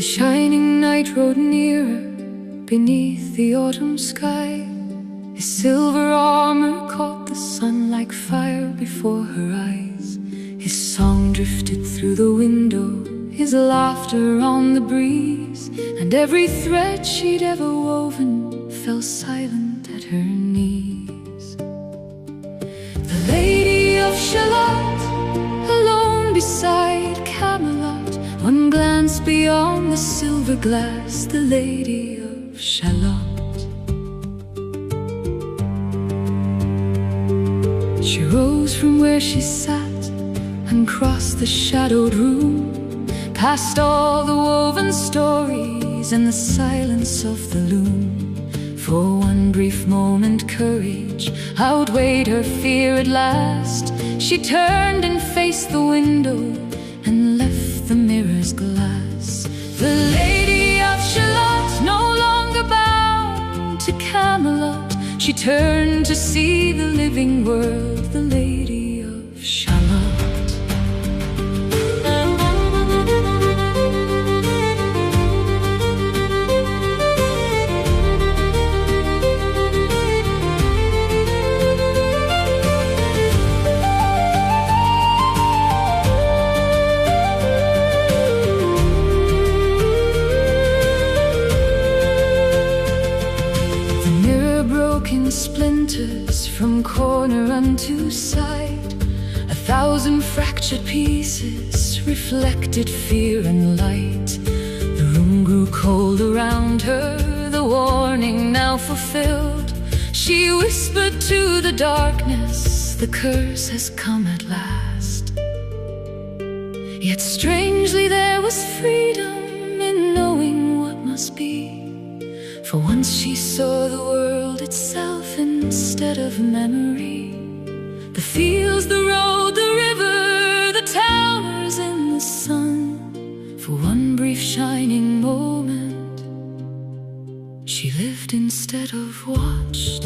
The shining night rode nearer beneath the autumn sky. His silver armor caught the sun like fire before her eyes. His song drifted through the window, his laughter on the breeze, and every thread she'd ever woven fell silent at her knees. The Lady of Shalott, alone beside Camelot, one glance beyond the silver glass, the Lady of Shalott. She rose from where she sat and crossed the shadowed room, past all the woven stories and the silence of the loom. For one brief moment courage outweighed her fear at last. She turned and faced the window and left the mirror's glass. The Lady of Shalott, no longer bound to Camelot, she turned to see the living world, the Lady of Shalott. In splinters from corner unto side, 1,000 fractured pieces reflected fear and light. The room grew cold around her, the warning now fulfilled. She whispered to the darkness, the curse has come at last. Yet strangely there was freedom in knowing what must be. For once she saw the world itself instead of memory. The fields, the road, the river, the towers in the sun. For one brief shining moment, she lived instead of watched.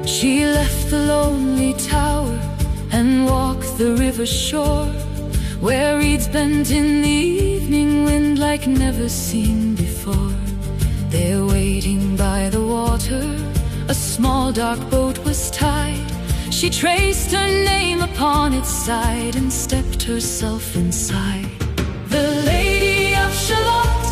She left the lonely tower and walked the river shore, where reeds bent in the evening wind like never seen before. There waiting by the water, a small dark boat was tied. She traced her name upon its side and stepped herself inside. The Lady of Shalott,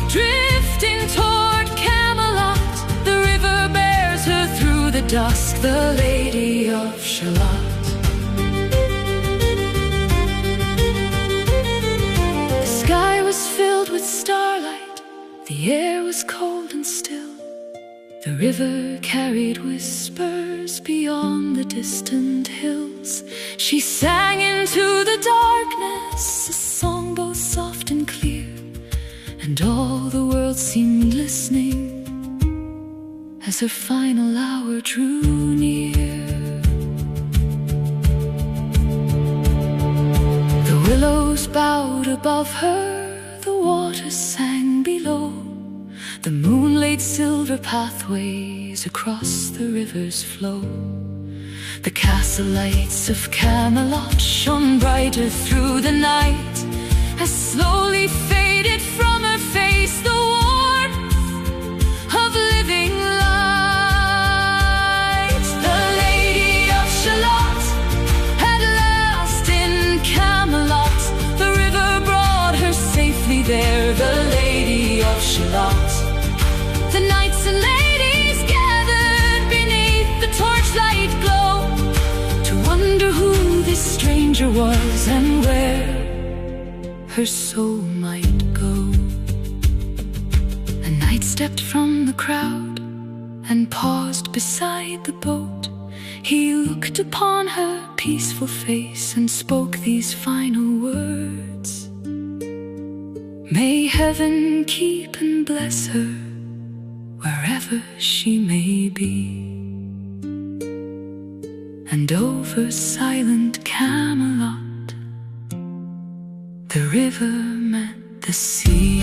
drifting toward Camelot, the river bears her through the dusk, the Lady of Shalott. The sky was filled with starlight, the air was cold and still. The river carried whispers beyond the distant hills. She sang into the darkness, a song both soft and clear, and all the world seemed listening as her final hour drew near. The willows bowed above her, the water sang below. The moon laid silver pathways across the river's flow. The castle lights of Camelot shone brighter through the night, as slowly faded from her face the warmth of living light. The Lady of Shalott, at last in Camelot, the river brought her safely there, the Lady of Shalott. The knights and ladies gathered beneath the torchlight glow, to wonder who this stranger was and where her soul might go. A knight stepped from the crowd and paused beside the boat. He looked upon her peaceful face and spoke these final words: May heaven keep and bless her wherever she may be. And over silent Camelot, the river met the sea.